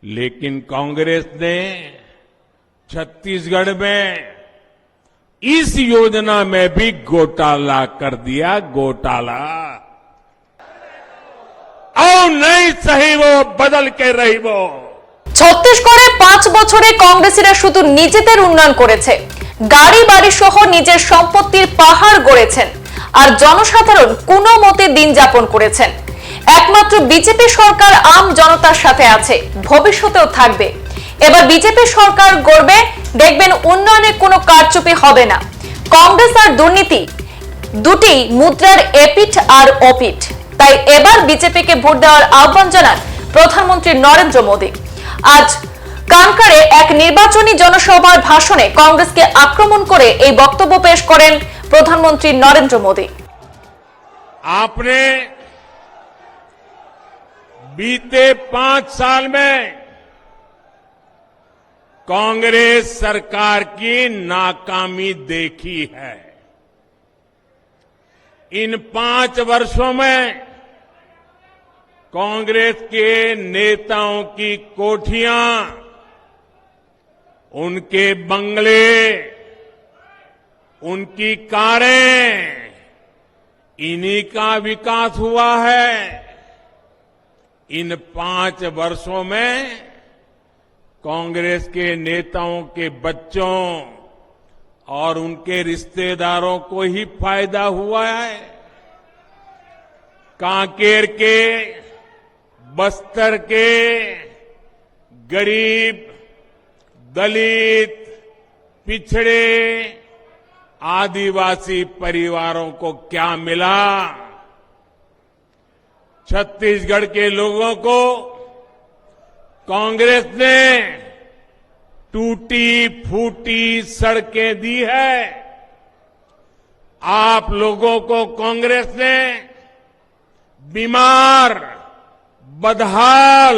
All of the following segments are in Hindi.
लेकिन कांग्रेस ने छत्तीसगढ़ में इस योजना में भी घोटाला कर दिया, घोटाला। और नहीं सही वो बदल के रही वो। ছত্তিশগড়ে 5 বছরে কংগ্রেসীরা শুধু নিজেদের উন্নয়ন করেছে, গাড়ি বাড়ি সহ নিজের সম্পত্তির পাহাড় গড়েছেন আর জনসাধারণ কোনো মতে দিন যাপন করেছেন। একমাত্র বিজেপি সরকার আম জনতার সাথে আছে, ভবিষ্যতেও থাকবে। এবার বিজেপি সরকার গড়বে, দেখবেন উন্নয়নে কোনো কারচুপি হবে না। কংগ্রেস আর দুর্নীতি দুটি মুদ্রার এপিঠ আর ওপিঠ। তাই এবার বিজেপিকে ভোট দেওয়ার আহ্বান জানান প্রধানমন্ত্রী নরেন্দ্র মোদী। আজ কানকারে এক নির্বাচনী জনসভার ভাষণে কংগ্রেসকে আক্রমণ করে এই বক্তব্য পেশ করেন প্রধানমন্ত্রী নরেন্দ্র মোদী। आपने बीते 5 साल में कांग्रेस सरकार की नाकामी देखी है। इन 5 वर्षों में कांग्रेस के नेताओं की कोठियां, उनके बंगले, उनकी कारें, इन्हीं का विकास हुआ है। इन 5 वर्षों में कांग्रेस के नेताओं के बच्चों और उनके रिश्तेदारों को ही फायदा हुआ है। कांकेर के, बस्तर के गरीब, दलित, पिछड़े, आदिवासी परिवारों को क्या मिला? छत्तीसगढ़ के लोगों को कांग्रेस ने टूटी फूटी सड़कें दी है। आप लोगों को कांग्रेस ने बीमार, बदहाल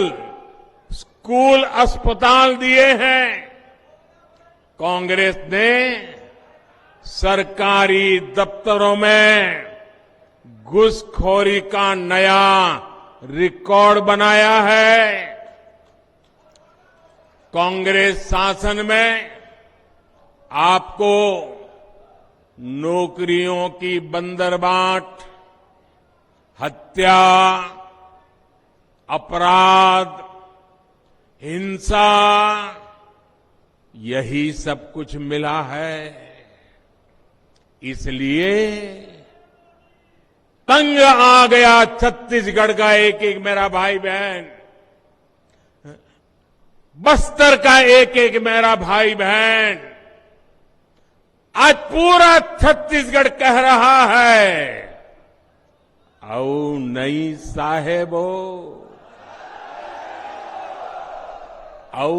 स्कूल, अस्पताल दिए हैं। कांग्रेस ने सरकारी दफ्तरों में घुसखोरी का नया रिकॉर्ड बनाया है। कांग्रेस शासन में आपको नौकरियों की बंदरबाट, हत्या, अपराध, हिंसा, यही सब कुछ मिला है। इसलिए तंग आ गया छत्तीसगढ़ का एक एक मेरा भाई बहन, बस्तर का एक एक मेरा भाई बहन। आज पूरा छत्तीसगढ़ कह रहा है, औ नहीं साहेबो, औ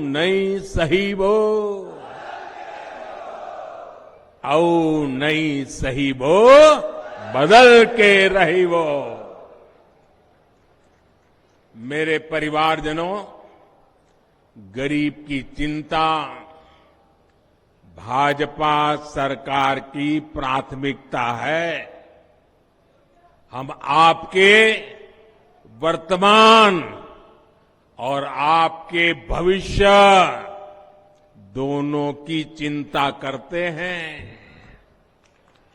नहीं सहीबो, औ नहीं सहीबो, बदल के रही वो। मेरे परिवारजनों, गरीब की चिंता भाजपा सरकार की प्राथमिकता है। हम आपके वर्तमान और आपके भविष्य दोनों की चिंता करते हैं।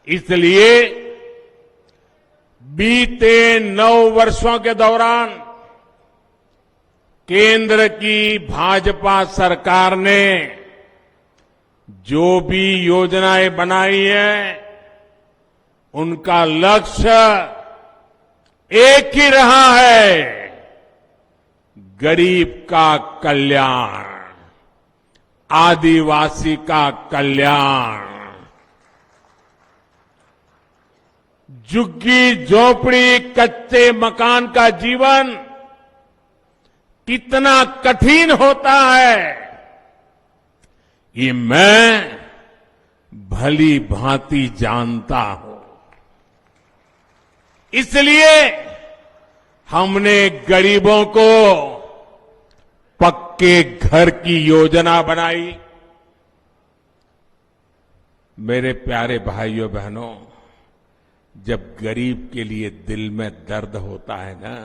इसलिए बीते 9 वर्षों के दौरान केंद्र की भाजपा सरकार ने जो भी योजनाएं बनाई हैं, उनका लक्ष्य एक ही रहा है, गरीब का कल्याण, आदिवासी का कल्याण। झुग्गी झोपड़ी, कच्चे मकान का जीवन कितना कठिन होता है, ये मैं भली भांति जानता हूं। इसलिए हमने गरीबों को पक्के घर की योजना बनाई। मेरे प्यारे भाइयों बहनों, जब गरीब के लिए दिल में दर्द होता है ना,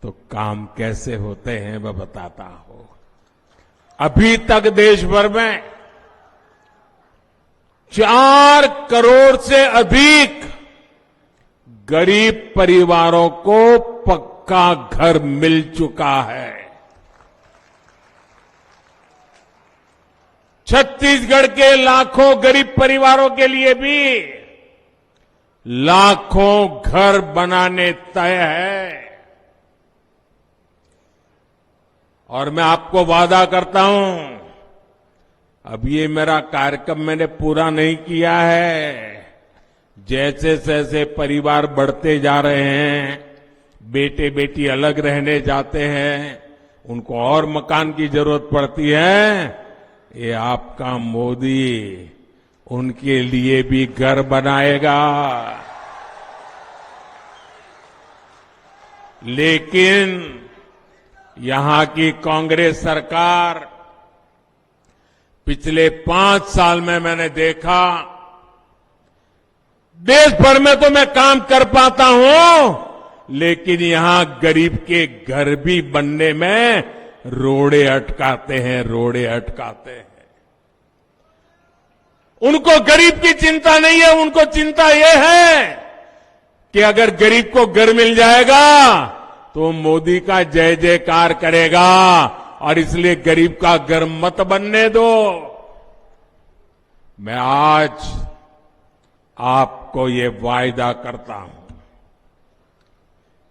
तो काम कैसे होते हैं वह बताता हूं। अभी तक देश भर में 4 करोड़ से अधिक गरीब परिवारों को पक्का घर मिल चुका है। छत्तीसगढ़ के लाखों गरीब परिवारों के लिए भी लाखों घर बनाने तय है। और मैं आपको वादा करता हूं, अब ये मेरा कार्यक्रम मैंने पूरा नहीं किया है। जैसे जैसे परिवार बढ़ते जा रहे हैं, बेटे बेटी अलग रहने जाते हैं, उनको और मकान की जरूरत पड़ती है, ये आपका मोदी उनके लिए भी घर बनाएगा। लेकिन यहां की कांग्रेस सरकार पिछले 5 साल में मैंने देखा, देश भर में तो मैं काम कर पाता हूं, लेकिन यहां गरीब के घर भी बनने में रोड़े अटकाते हैं, रोड़े अटकाते हैं। उनको गरीब की चिंता नहीं है, उनको चिंता यह है कि अगर गरीब को घर मिल जाएगा तो मोदी का जय जयकार करेगा, और इसलिए गरीब का घर मत बनने दो। मैं आज आपको ये वायदा करता हूं,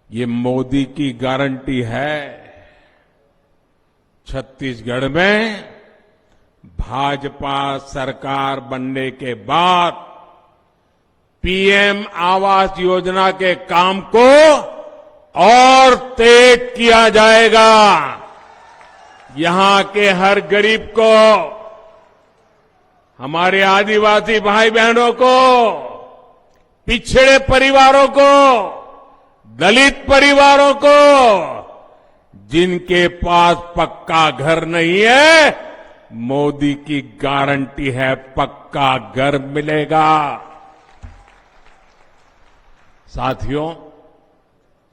ये मोदी की गारंटी है। छत्तीसगढ़ में भाजपा सरकार बनने के बाद पीएम आवास योजना के काम को और तेज किया जाएगा। यहां के हर गरीब को, हमारे आदिवासी भाई बहनों को, पिछड़े परिवारों को, दलित परिवारों को, जिनके पास पक्का घर नहीं है, मोदी की गारंटी है पक्का घर मिलेगा। साथियों,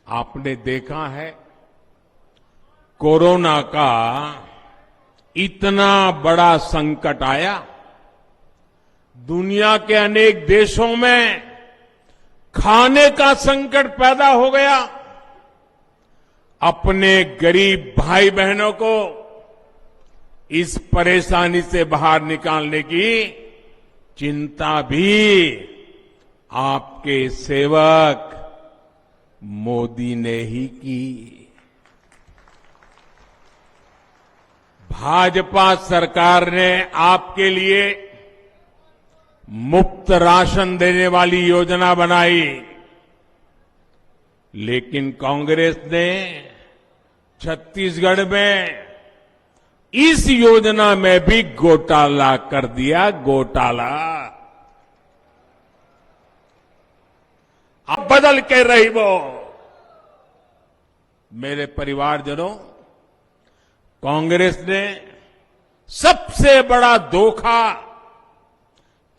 आपने देखा है कोरोना का इतना बड़ा संकट आया, दुनिया के अनेक देशों में खाने का संकट पैदा हो गया। अपने गरीब भाई बहनों को इस परेशानी से बाहर निकालने की चिंता भी आपके सेवक मोदी ने ही की। भाजपा सरकार ने आपके लिए मुफ्त राशन देने वाली योजना बनाई, लेकिन कांग्रेस ने छत्तीसगढ़ में इस योजना में भी घोटाला कर दिया, घोटाला। अब बदल के रही वो। मेरे परिवारजनों, कांग्रेस ने सबसे बड़ा धोखा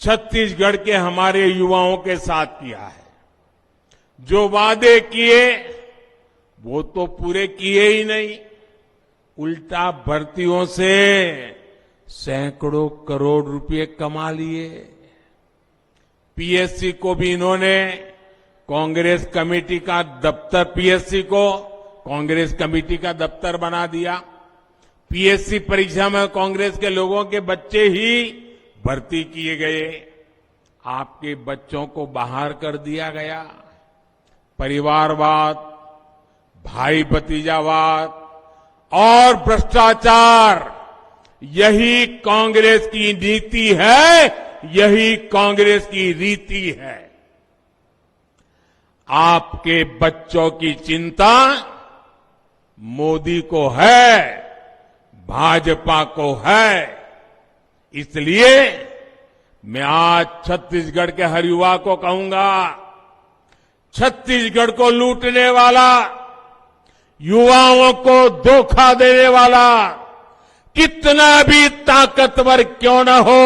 छत्तीसगढ़ के हमारे युवाओं के साथ किया है। जो वादे किए वो तो पूरे किए ही नहीं, उल्टा भर्तियों से सैकड़ों करोड़ रुपए कमा लिए। पीएससी को भी इन्होंने कांग्रेस कमेटी का दफ्तर, पीएससी को कांग्रेस कमेटी का दफ्तर बना दिया। पीएससी परीक्षा में कांग्रेस के लोगों के बच्चे ही भर्ती किए गए। आपके बच्चों को बाहर कर दिया गया। परिवारवाद, भाई भतीजावाद और भ्रष्टाचार, यही कांग्रेस की नीति है, यही कांग्रेस की रीति है। आपके बच्चों की चिंता मोदी को है, भाजपा को है। इसलिए मैं आज छत्तीसगढ़ के हर युवा को कहूंगा, छत्तीसगढ़ को लूटने वाला, युवाओं को धोखा देने वाला कितना भी ताकतवर क्यों न हो,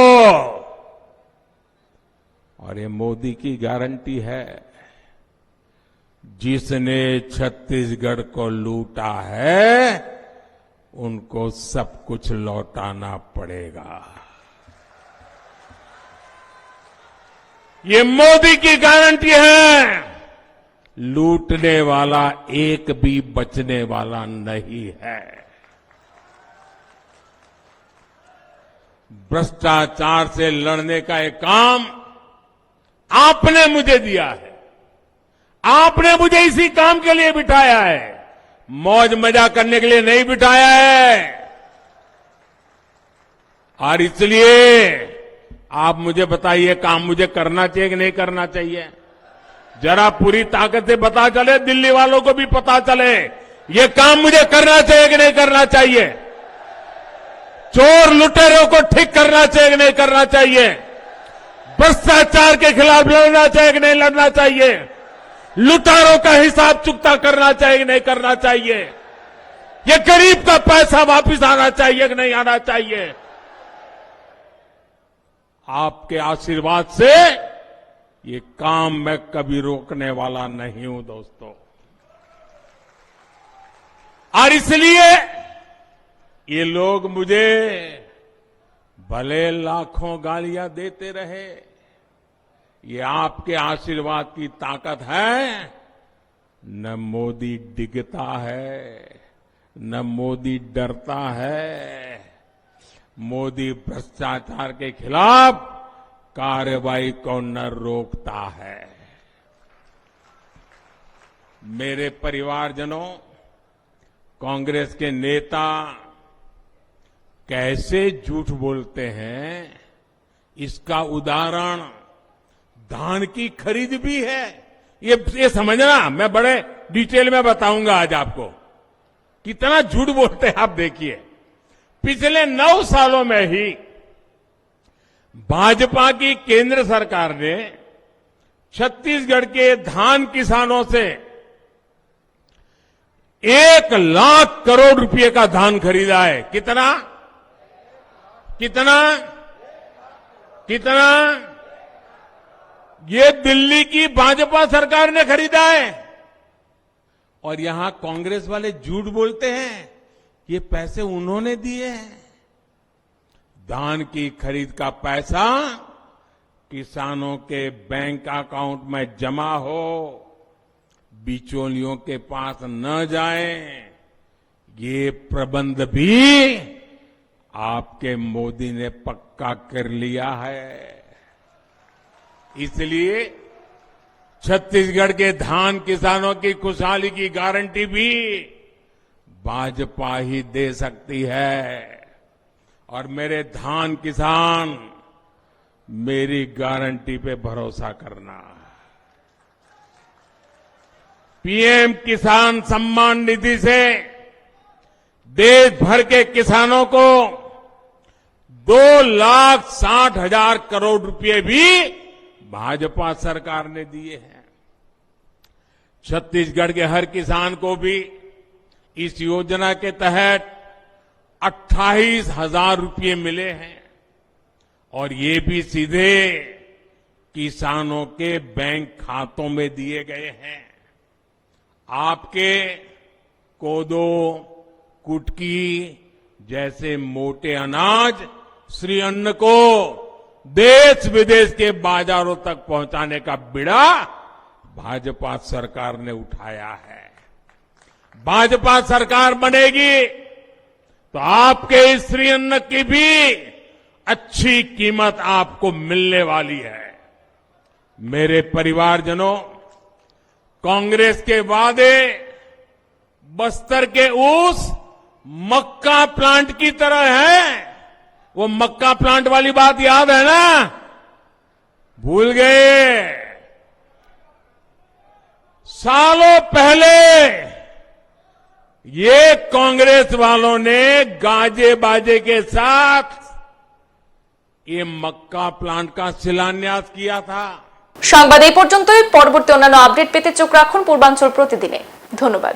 और ये मोदी की गारंटी है, जिसने छत्तीसगढ़ को लूटा है उनको सब कुछ लौटाना पड़ेगा। ये मोदी की गारंटी है। लूटने वाला एक भी बचने वाला नहीं है। भ्रष्टाचार से लड़ने का एक काम आपने मुझे दिया है। आपने मुझे इसी काम के लिए बिठाया है, मौज मजा करने के लिए नहीं बिठाया है। और इसलिए आप मुझे बताइए, काम मुझे करना चाहिए कि नहीं करना चाहिए? जरा पूरी ताकत से पता चले, दिल्ली वालों को भी पता चले, ये काम मुझे करना चाहिए कि नहीं करना चाहिए? चोर लुटेरों को ठीक करना चाहिए कि नहीं करना चाहिए? भ्रष्टाचार के खिलाफ लड़ना चाहिए कि नहीं लड़ना चाहिए? लुटेरों का हिसाब चुकता करना चाहिए कि नहीं करना चाहिए? ये गरीब का पैसा वापस आना चाहिए कि नहीं आना चाहिए? आपके आशीर्वाद से ये काम मैं कभी रोकने वाला नहीं हूं दोस्तों। और इसलिए ये लोग मुझे भले लाखों गालियां देते रहे, ये आपके आशीर्वाद की ताकत है। न मोदी डिगता है, न मोदी डरता है। मोदी भ्रष्टाचार के खिलाफ कार्रवाई को न रोकता है। मेरे परिवारजनों, कांग्रेस के नेता कैसे झूठ बोलते हैं, इसका उदाहरण धान की खरीद भी है। ये समझना, मैं बड़े डिटेल में बताऊंगा आज आपको कितना झूठ बोलते हैं। आप देखिए, पिछले 9 सालों में ही भाजपा की केंद्र सरकार ने छत्तीसगढ़ के धान किसानों से 1 लाख करोड़ रुपए का धान खरीदा है। कितना कितना कितना? ये दिल्ली की भाजपा सरकार ने खरीदा है। और यहां कांग्रेस वाले झूठ बोलते हैं, ये पैसे उन्होंने दिए हैं। धान की खरीद का पैसा किसानों के बैंक अकाउंट में जमा हो, बिचौलियों के पास न जाए, ये प्रबंध भी आपके मोदी ने पक्का कर लिया है। इसलिए छत्तीसगढ़ के धान किसानों की खुशहाली की गारंटी भी भाजपा ही दे सकती है। और मेरे धान किसान, मेरी गारंटी पे भरोसा करना। पीएम किसान सम्मान निधि से देश भर के किसानों को 2,60,000 करोड़ रुपए भी भाजपा सरकार ने दिए हैं। छत्तीसगढ़ के हर किसान को भी इस योजना के तहत 28,000 रुपये मिले हैं। और ये भी सीधे किसानों के बैंक खातों में दिए गए हैं। आपके कोदो, कुटकी जैसे मोटे अनाज, श्री अन्न को देश विदेश के बाजारों तक पहुंचाने का बीड़ा भाजपा सरकार ने उठाया है। भाजपा सरकार बनेगी तो आपके इस श्री अन्न की भी अच्छी कीमत आपको मिलने वाली है। मेरे परिवारजनों, कांग्रेस के वादे बस्तर के उस मक्का प्लांट की तरह है। वो मक्का प्लांट वाली बात याद है ना? भूल गए? सालों पहले ये कांग्रेस वालों ने गाजे बाजे के साथ ये मक्का प्लांट का शिलान्यास किया था। সংবাদ এই পর্যন্তই। পরবর্তী অন্যান্য আপডেট পেতে চোখ রাখুন পূর্বাঞ্চল প্রতিদিনে। ধন্যবাদ।